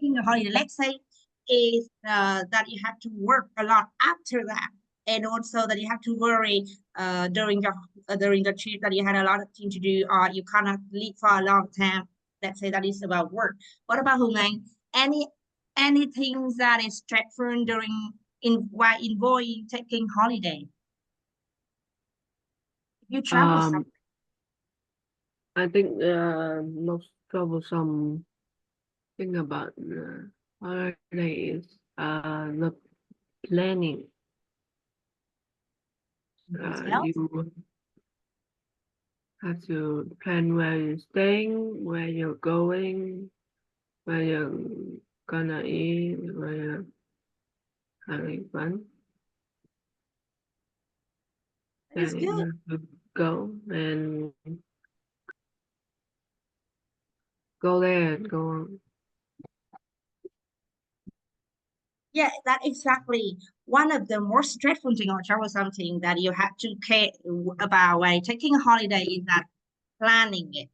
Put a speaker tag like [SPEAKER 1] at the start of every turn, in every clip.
[SPEAKER 1] taking a holiday, let's say, is that you have to work a lot after that, and also that you have to worry during the trip that you had a lot of things to do, or you cannot leave for a long time. Let's say that is about work. What about Hùng Anh? Any anything that is stressful during while involving taking holiday? If you travel
[SPEAKER 2] Um,
[SPEAKER 1] something.
[SPEAKER 2] I think the most troublesome thing about the holiday is the planning.
[SPEAKER 1] Details?
[SPEAKER 2] You have to plan where you're staying, where you're going, where you're gonna eat, where you're having fun.
[SPEAKER 1] That is
[SPEAKER 2] Then you
[SPEAKER 1] good.
[SPEAKER 2] have to go and go there and go on.
[SPEAKER 1] Yeah, that exactly one of the most stressful thing or travel something that you have to care about when taking a holiday is that planning it.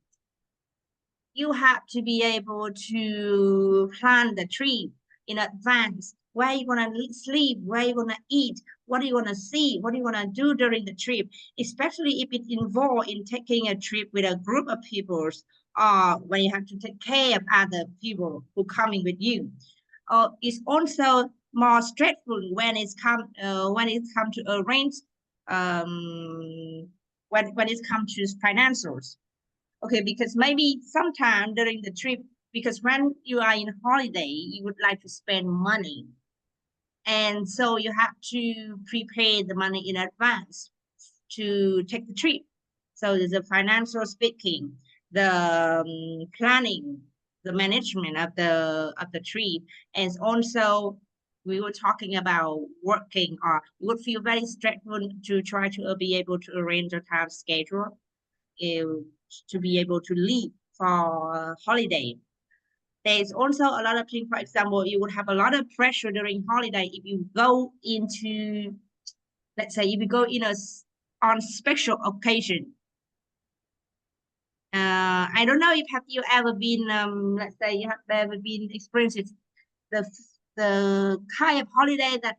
[SPEAKER 1] You have to be able to plan the trip in advance. Where you gonna sleep, where you gonna eat, what are you gonna see, what are you gonna do during the trip, especially if it involves in taking a trip with a group of people, or when you have to take care of other people who coming with you. It's also more stressful when it's come to arrange when it's come to financials. Okay, because maybe sometime during the trip, because when you are in holiday, you would like to spend money. And so you have to prepare the money in advance to take the trip. So there's a financial speaking, the planning, the management of the trip, and also we were talking about working, or you would feel very stressful to try to be able to arrange a time schedule uh, to be able to leave for holiday. There's also a lot of things. For example, you would have a lot of pressure during holiday if you go into, let's say, if you go in a on special occasion. I don't know if have you ever been, let's say, you have ever been experienced the the kind of holiday that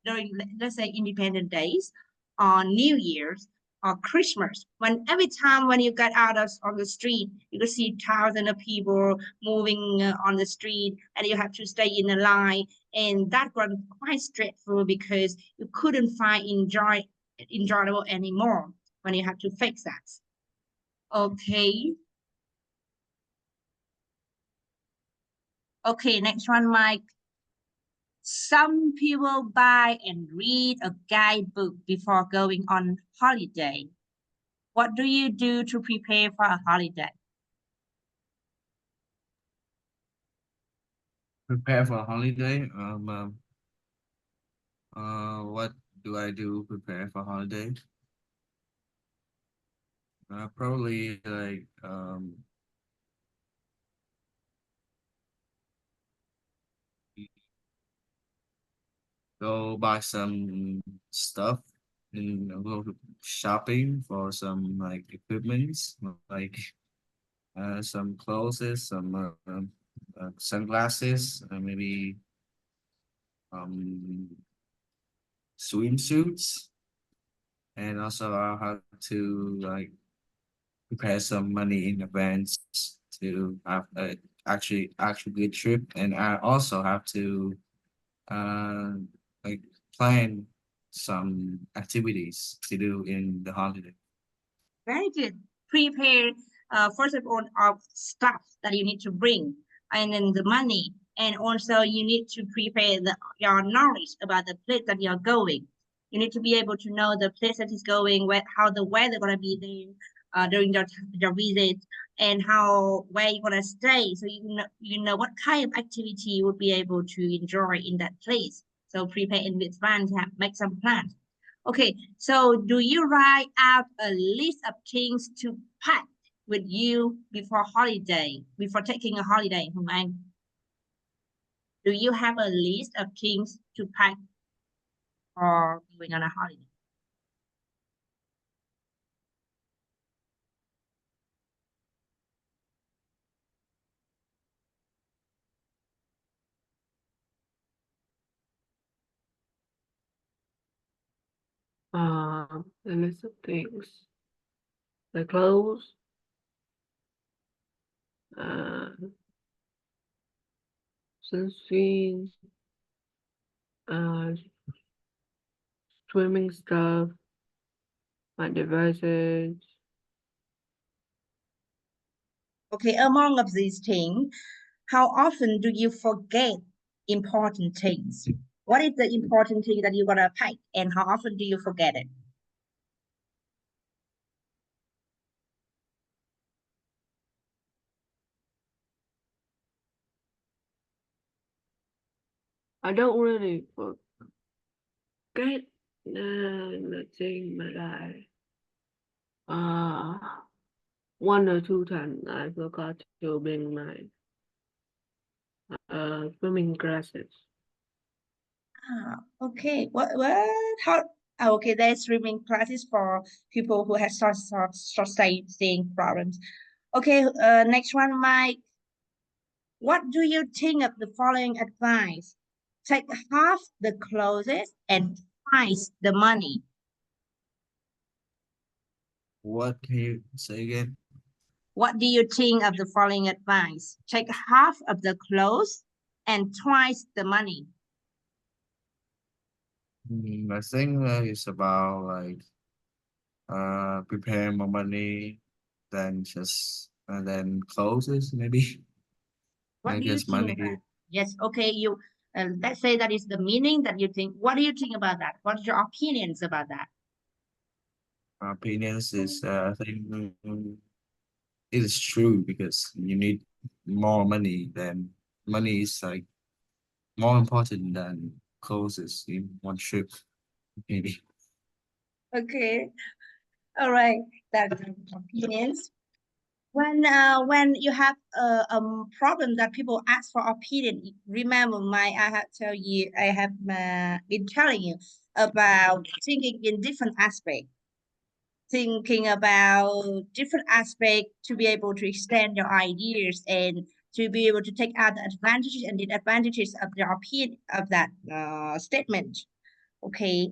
[SPEAKER 1] during, let's say, Independent Days, or New Year's, or Christmas. When every time when you get out of on the street, you can see thousands of people moving on the street, and you have to stay in a line, and that was quite stressful because you couldn't find enjoyable anymore when you have to fix that. Okay, okay, next one, Mike. Some people buy and read a guidebook before going on holiday. What do you do to prepare for a holiday?
[SPEAKER 3] Prepare for a holiday. What do I do prepare for holiday? Probably like go buy some stuff and go shopping for some like equipments, like some clothes, some sunglasses, maybe um swimsuits, and also I'll have to like prepare some money in advance to have a actually good trip, and I also have to uh like plan some activities to do in the holiday.
[SPEAKER 1] Very good. Prepare, first of all, of stuff that you need to bring, and then the money, and also you need to prepare your knowledge about the place that you're going. You need to be able to know the place that is going, how the weather gonna be there during your visit, and how where you're gonna stay, so you know what kind of activity you would be able to enjoy in that place. So prepare in advance, make some plans. Okay, so do you write out a list of things to pack with you before taking a holiday, Hùng Anh? Do you have a list of things to pack for going on a holiday?
[SPEAKER 2] A list of things. The clothes, uh, sunscreen, uh, swimming stuff, my devices.
[SPEAKER 1] Okay, among of these things, how often do you forget important things? What is the important thing that you're gonna pack, and how often do you forget it?
[SPEAKER 2] I don't really forget the thing, but uh, one or two times I forgot to bring my swimming glasses.
[SPEAKER 1] Okay. What? How? Okay, there's swimming classes for people who have short staying problems. Okay. Next one, Mike. What do you think of the following advice? Take half the clothes and twice the money.
[SPEAKER 3] What can you say again?
[SPEAKER 1] What do you think of the following advice? Take half of the clothes and twice the money.
[SPEAKER 3] I think that it's about like preparing more money than just and then closes maybe.
[SPEAKER 1] What
[SPEAKER 3] I
[SPEAKER 1] do you
[SPEAKER 3] guess
[SPEAKER 1] think of
[SPEAKER 3] money
[SPEAKER 1] that? Yes, okay, you let's say that is the meaning that you think. What do you think about that? What's your opinions about that?
[SPEAKER 3] opinions is I think it is true because you need more money than money is like more important than closes in one trip maybe.
[SPEAKER 1] Okay, all right, that's opinions. When you have a problem that people ask for opinion, remember my I have tell you I have been telling you about thinking in different aspects, thinking about different aspects to be able to extend your ideas and to be able to take out the advantages and disadvantages of the opinion of that statement. Okay.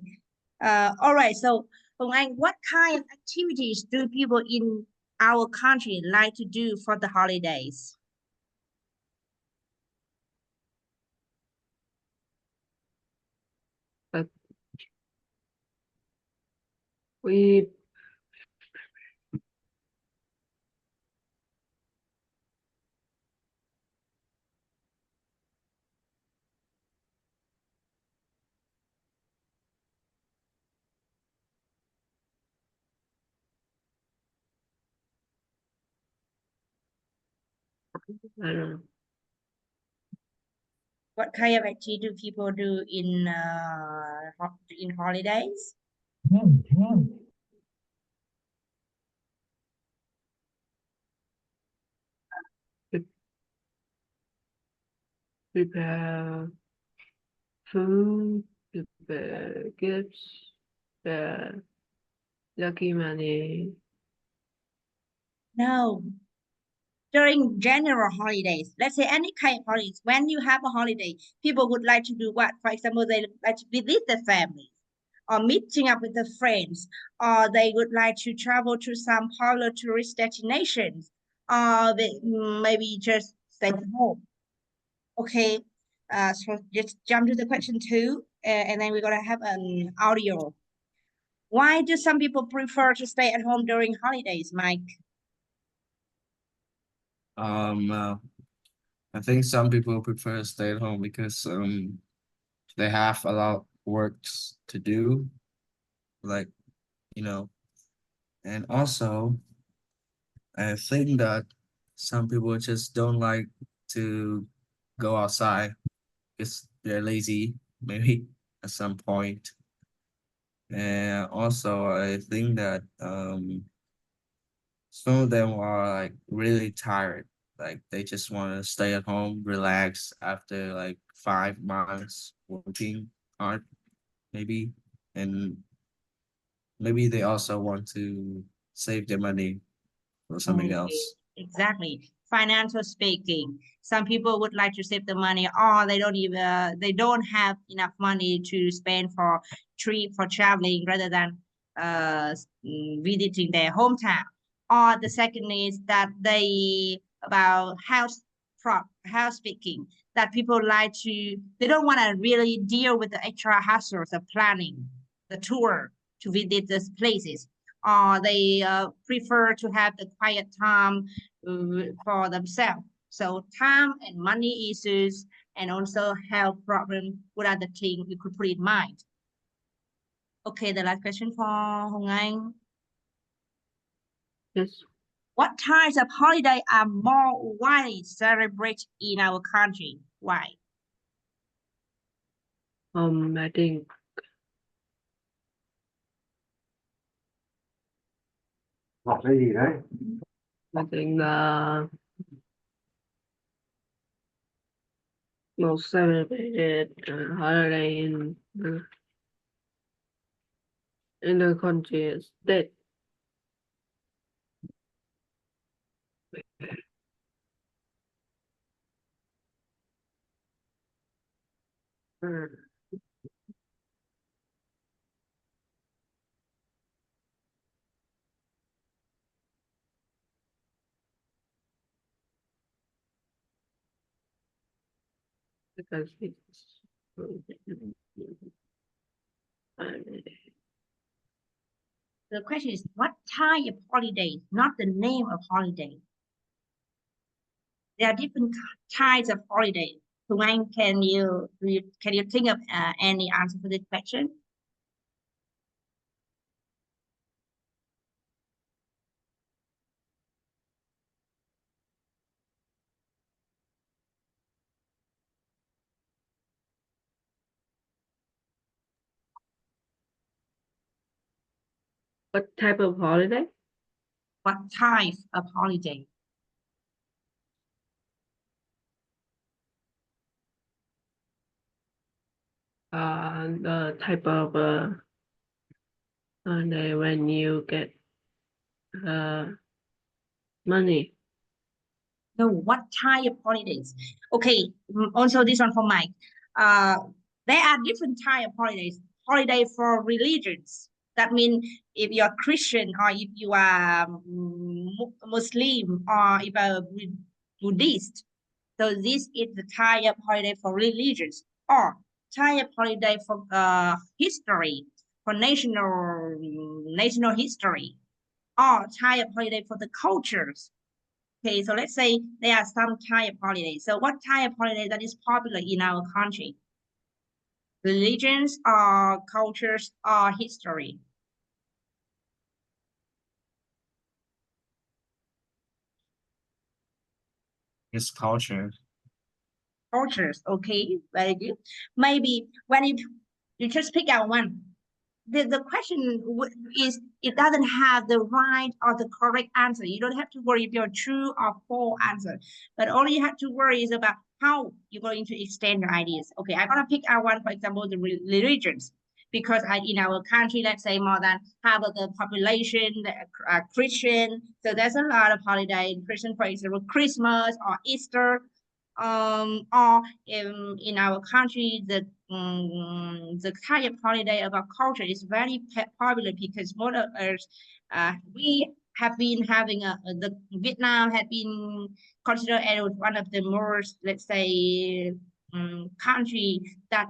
[SPEAKER 1] All right. So, Hồng Anh, what kind of activities do people in our country like to do for the holidays?
[SPEAKER 2] But we I don't know.
[SPEAKER 1] What kind of activity do people do in holidays?
[SPEAKER 2] pre- Prepare food, prepare gifts, prepare lucky money.
[SPEAKER 1] No, during general holidays, let's say any kind of holidays, when you have a holiday, people would like to do what? For example, they like to visit their families or meeting up with their friends, or they would like to travel to some popular tourist destinations, or they maybe just stay at home. Okay, so just jump to the question two, and then we're gonna have an audio. Why do some people prefer to stay at home during holidays, Mike?
[SPEAKER 3] Um uh, I think some people prefer to stay at home because they have a lot of works to do, like you know, and also I think that some people just don't like to go outside because they're lazy, maybe at some point. And also I think that some of them are like really tired. Like they just want to stay at home, relax after like 5 months working hard, maybe. And maybe they also want to save their money for something
[SPEAKER 1] Okay,
[SPEAKER 3] else.
[SPEAKER 1] exactly. financial speaking. Some people would like to save the money, or they don't have enough money to spend for trip, for traveling, rather than visiting their hometown. Or the second is that about house speaking, that people they don't want to really deal with the extra hassles of planning the tour to visit these places, or they prefer to have the quiet time for themselves. So time and money issues, and also health problem, what are the things you could put in mind? Okay, the last question for Hồng Anh.
[SPEAKER 2] Yes.
[SPEAKER 1] What types of holiday are more widely celebrated in our country? Why?
[SPEAKER 2] I think
[SPEAKER 4] Học cái gì đấy?
[SPEAKER 2] I think the most celebrated holiday in the country is state. Because it's
[SPEAKER 1] The question is, what type of holiday, not the name of holiday. There are different types of holiday. Hồng Anh, can you think of any answer for this question?
[SPEAKER 2] what type of holiday?
[SPEAKER 1] What type of holiday?
[SPEAKER 2] The type of holiday when you get money.
[SPEAKER 1] No, what type of holidays? Okay, also this one for Mike. There are different type of holidays. Holiday for religions. That means if you're Christian, or if you are Muslim, or if you're Buddhist. So this is the type of holiday for religions, or type of holiday for history, for national history, or type of holiday for the cultures. Okay, so let's say there are some type of holidays. So what type of holiday that is popular in our country? Religions, or cultures, or history?
[SPEAKER 3] It's culture.
[SPEAKER 1] Cultures, okay, very good. Maybe when you just pick out one, the question is, it doesn't have the right or the correct answer. You don't have to worry if you're true or false answer, but all you have to worry is about how you're going to extend your ideas. Okay, I'm gonna pick out one, for example, the religions, because in our country, let's say more than half of the population are Christian, so there's a lot of holiday in Christian, for example, Christmas or Easter, or in our country, the type of holiday about culture is very popular, because most of us, we have been having the Vietnam had been considered as one of the most, let's say, country that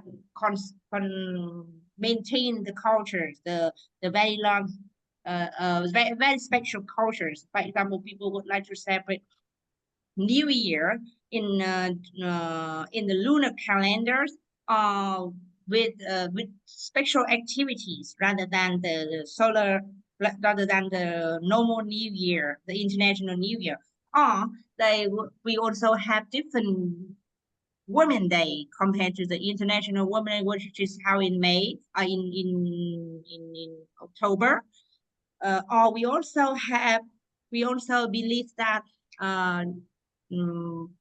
[SPEAKER 1] maintain the cultures, the very long, very special cultures. For example, people would like to celebrate New Year in the lunar calendars, with special activities rather than the rather than the normal New Year, the International New Year. Or we also have different Women Day compared to the International Women Day, which is held in May, in October. Or we also believe that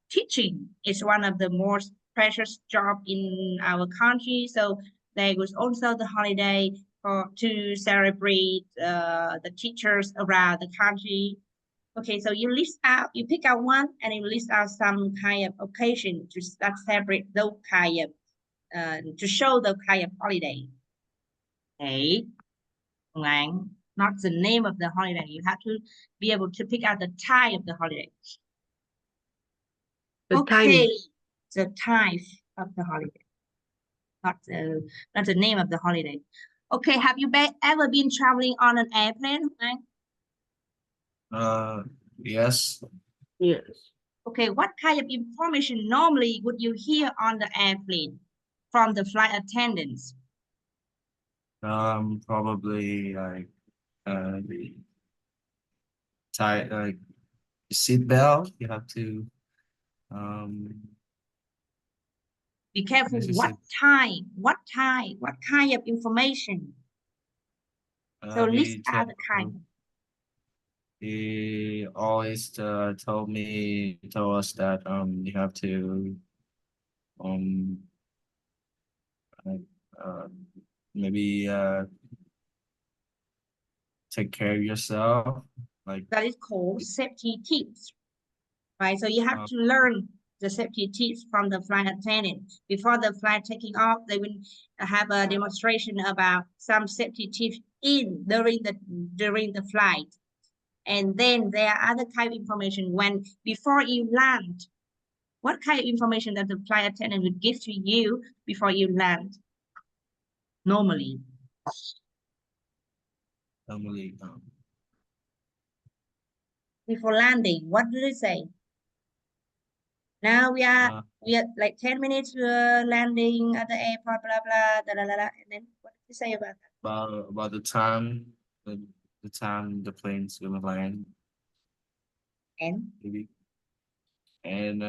[SPEAKER 1] teaching is one of the most precious job in our country. So there was also the holiday to celebrate the teachers around the country. Okay, so you list out, you pick out one, and you list out some kind of occasion to celebrate those kind of, to show the kind of holiday. Okay, not the name of the holiday. You have to be able to pick out the type of the holiday.
[SPEAKER 2] The
[SPEAKER 1] Okay,
[SPEAKER 2] time.
[SPEAKER 1] the type of the holiday, not the name of the holiday. Okay, have you ever been traveling on an airplane?
[SPEAKER 3] Yes.
[SPEAKER 2] Yes.
[SPEAKER 1] Okay, what kind of information normally would you hear on the airplane from the flight attendants?
[SPEAKER 3] Probably like the tie like the seat belt. You have to
[SPEAKER 1] Be careful.
[SPEAKER 3] this is
[SPEAKER 1] What
[SPEAKER 3] it.
[SPEAKER 1] time? What time? What kind of information? So list
[SPEAKER 3] He
[SPEAKER 1] out the kind.
[SPEAKER 3] he always told us that you have to um like, uh maybe take care of yourself, like
[SPEAKER 1] That is called safety tips, right? So you have
[SPEAKER 3] uh,
[SPEAKER 1] to learn the safety tips from the flight attendant. Before the flight taking off, they will have a demonstration about some safety tips during the flight. And then there are other kind of information when before you land. What kind of information that the flight attendant would give to you before you land? Normally,
[SPEAKER 3] normally
[SPEAKER 1] before landing, what do they say? Now we are
[SPEAKER 3] uh,
[SPEAKER 1] like 10 minutes landing at the airport, blah blah, da, da, da, da. And then what do you say about that?
[SPEAKER 3] about the time the plane's gonna land,
[SPEAKER 1] And
[SPEAKER 3] maybe, and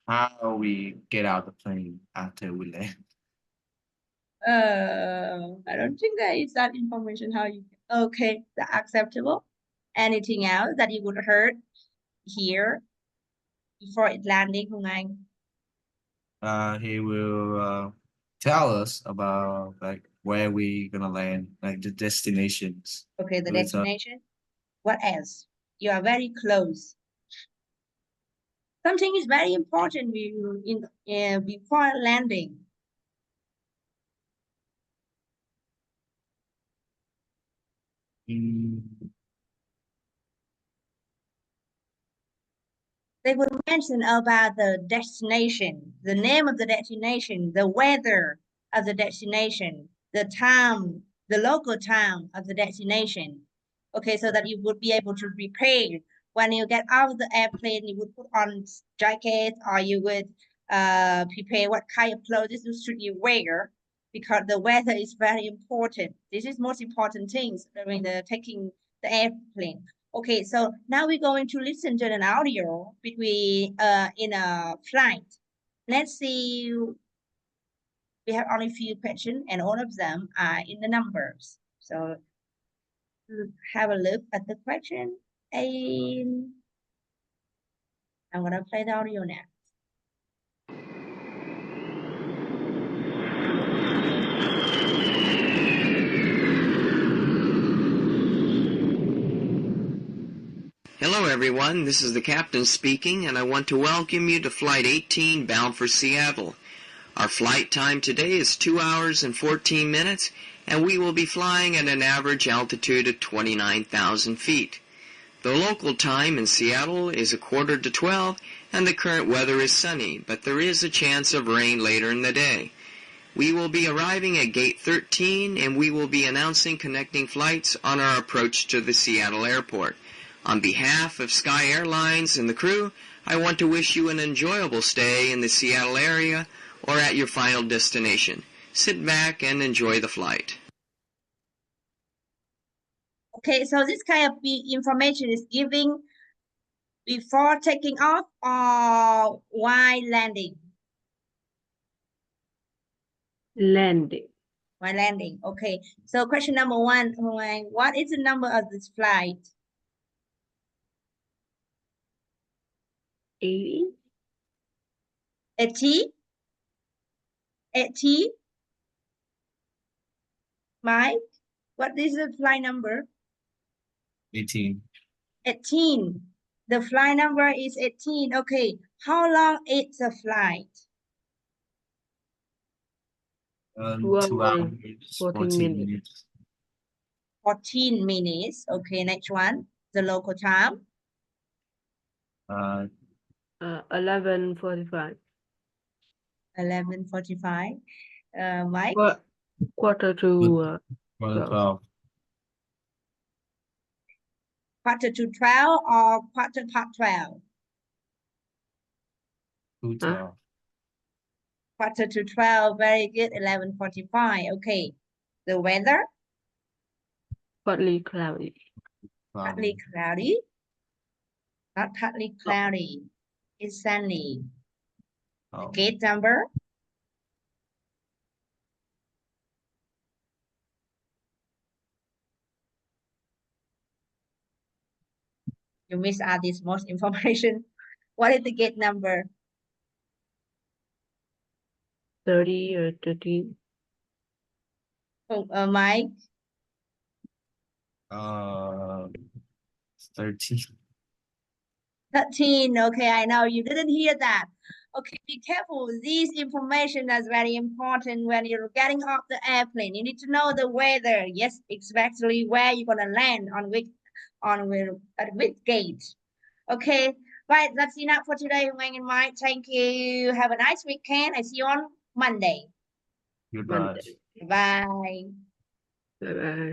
[SPEAKER 3] how we get out the plane after we land.
[SPEAKER 1] I don't think there is that information how you okay, that's acceptable. Anything else that you would heard here before it landing, Hùng Anh?
[SPEAKER 3] He will tell us about like where we gonna land, like the destinations.
[SPEAKER 1] Okay, the
[SPEAKER 3] He will tell-
[SPEAKER 1] destination. What else? You are very close. Something is very important before landing.
[SPEAKER 3] Mm,
[SPEAKER 1] They would mention about the destination, the name of the destination, the weather of the destination, the town, the local town of the destination. Okay, so that you would be able to prepare when you get out of the airplane. You would put on jacket, or you would prepare what kind of clothes should you wear, because the weather is very important. This is most important things during the taking the airplane. Okay, so now we're going to listen to an audio between in a flight. Let's see. We have only few questions, and all of them are in the numbers. So have a look at the question, and I'm gonna play the audio now.
[SPEAKER 5] Hello everyone, this is the captain speaking, and I want to welcome you to Flight 18 bound for Seattle. Our flight time today is 2 hours and 14 minutes, and we will be flying at an average altitude of 29,000 feet. The local time in Seattle is 11:45, and the current weather is sunny, but there is a chance of rain later in the day. We will be arriving at Gate 13, and we will be announcing connecting flights on our approach to the Seattle airport. On behalf of Sky Airlines and the crew, I want to wish you an enjoyable stay in the Seattle area or at your final destination. Sit back and enjoy the flight.
[SPEAKER 1] Okay, so this kind of information is giving before taking off or while landing.
[SPEAKER 2] Landing.
[SPEAKER 1] While landing. Okay, so question number one, what is the number of this flight?
[SPEAKER 2] 80.
[SPEAKER 1] 80? 80? Mike, what is the flight number?
[SPEAKER 3] 18.
[SPEAKER 1] 18. The flight number is 18. Okay. How long is the flight?
[SPEAKER 2] 2
[SPEAKER 3] 2
[SPEAKER 2] hours,
[SPEAKER 3] hours,
[SPEAKER 2] 14
[SPEAKER 3] 14
[SPEAKER 2] minutes.
[SPEAKER 3] minutes.
[SPEAKER 1] 14 minutes. Okay, next one. The local time.
[SPEAKER 2] 11:45.
[SPEAKER 1] 11:45. Mike?
[SPEAKER 2] Quarter to
[SPEAKER 3] Quarter
[SPEAKER 2] 12.
[SPEAKER 3] 12.
[SPEAKER 1] Quarter to 12 or quarter past 12?
[SPEAKER 3] 2:12.
[SPEAKER 1] Quarter to 12. Very good. 11:45. Okay. The weather?
[SPEAKER 2] Partly cloudy.
[SPEAKER 1] Partly cloudy. Not partly cloudy. It's sunny. The
[SPEAKER 3] Oh,
[SPEAKER 1] gate number? You miss out this most information. What is the gate number?
[SPEAKER 2] 30 or 13.
[SPEAKER 1] Oh, Mike?
[SPEAKER 3] 13.
[SPEAKER 1] 13. Okay, I know you didn't hear that. Okay, be careful. This information is very important when you're getting off the airplane. You need to know the weather. Yes, exactly where you're gonna land at which gate. Okay, right. That's enough for today, Huang and Mike. Thank you. Have a nice weekend. I see you on Monday.
[SPEAKER 3] Goodbye.
[SPEAKER 2] Monday.
[SPEAKER 1] Bye.
[SPEAKER 2] Bye bye.